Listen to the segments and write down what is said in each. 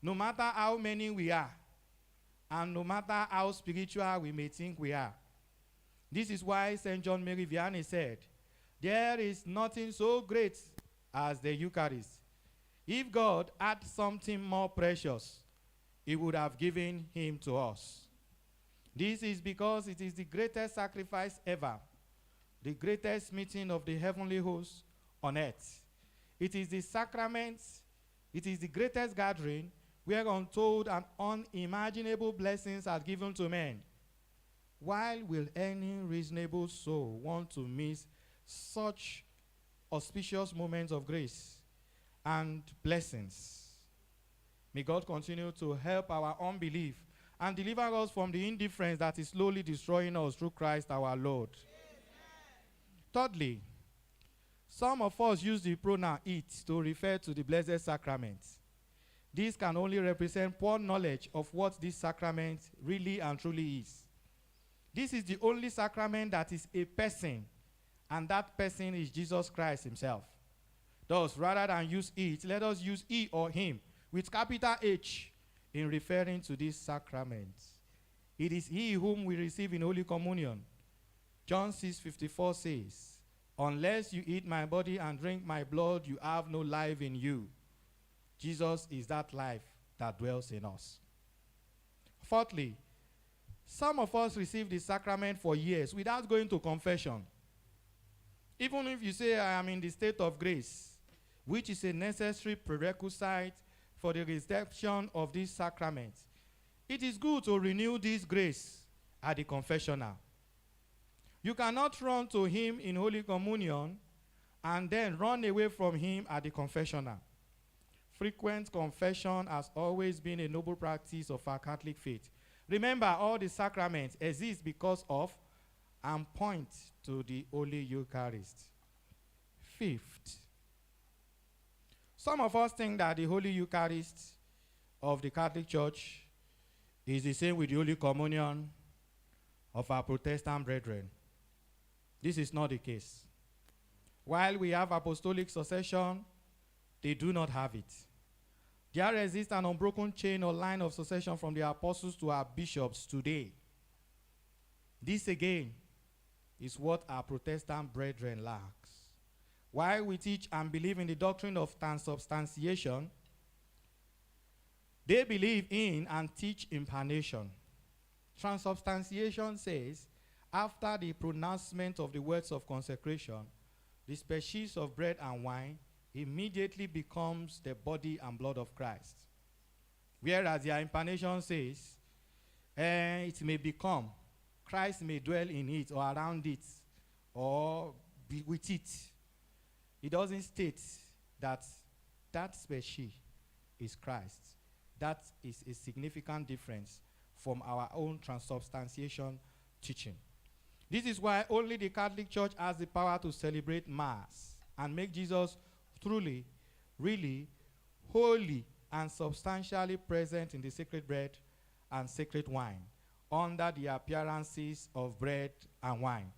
no matter how many we are, and no matter how spiritual we may think we are. This is why St. John Mary Vianney said, there is nothing so great as the Eucharist. If God had something more precious, he would have given him to us. This is because it is the greatest sacrifice ever, the greatest meeting of the heavenly host on earth. It is the sacrament, it is the greatest gathering where untold and unimaginable blessings are given to men. Why will any reasonable soul want to miss such auspicious moments of grace and blessings? May God continue to help our unbelief and deliver us from the indifference that is slowly destroying us through Christ our Lord. Amen. Thirdly, some of us use the pronoun it to refer to the Blessed Sacrament. This can only represent poor knowledge of what this sacrament really and truly is. This is the only sacrament that is a person, and that person is Jesus Christ himself. Thus, rather than use it, let us use he or him with capital H in referring to this sacrament. It is he whom we receive in Holy Communion. John 6:54 says, unless you eat my body and drink my blood, you have no life in you. Jesus is that life that dwells in us. Fourthly, some of us receive the sacrament for years without going to confession. Even if you say, I am in the state of grace, which is a necessary prerequisite for the reception of this sacrament, it is good to renew this grace at the confessional. You cannot run to him in Holy Communion and then run away from him at the confessional. Frequent confession has always been a noble practice of our Catholic faith. Remember, all the sacraments exist because of and point to the Holy Eucharist. Fifth, some of us think that the Holy Eucharist of the Catholic Church is the same with the Holy Communion of our Protestant brethren. This is not the case. While we have apostolic succession, they do not have it. There exists an unbroken chain or line of succession from the apostles to our bishops today. This again is what our Protestant brethren lacks. While we teach and believe in the doctrine of transubstantiation, they believe in and teach incarnation. Transubstantiation says, after the pronouncement of the words of consecration, the species of bread and wine immediately becomes the body and blood of Christ. Whereas the incarnation says, it may become, Christ may dwell in it or around it or be with it. It doesn't state that that species is Christ. That is a significant difference from our own transubstantiation teaching. This is why only the Catholic Church has the power to celebrate Mass and make Jesus truly, really, wholly, and substantially present in the sacred bread and sacred wine under the appearances of bread and wine.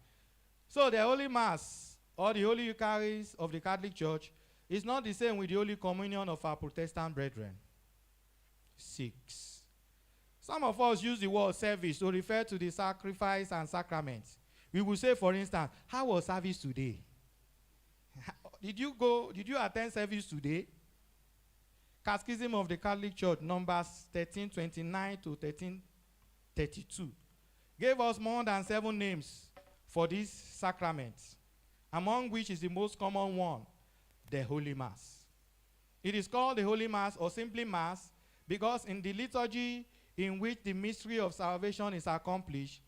So the Holy Mass or the Holy Eucharist of the Catholic Church is not the same with the Holy Communion of our Protestant brethren. 6. Some of us use the word service to refer to the sacrifice and sacraments. We will say, for instance, how was service today? Did you attend service today? Catechism of the Catholic Church, numbers 1329 to 1332, gave us more than 7 names for these sacraments, among which is the most common one, the Holy Mass. It is called the Holy Mass or simply Mass because in the liturgy in which the mystery of salvation is accomplished,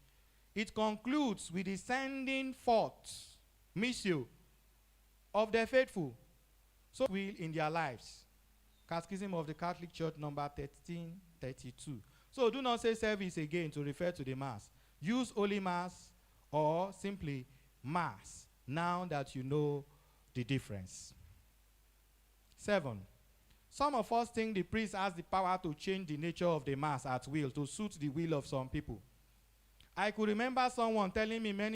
it concludes with the sending forth, missio, of the faithful, so will in their lives. Catechism of the Catholic Church, number 1332. So do not say service again to refer to the Mass. Use Holy Mass or simply Mass, now that you know the difference. 7. Some of us think the priest has the power to change the nature of the Mass at will to suit the will of some people. I could remember someone telling me many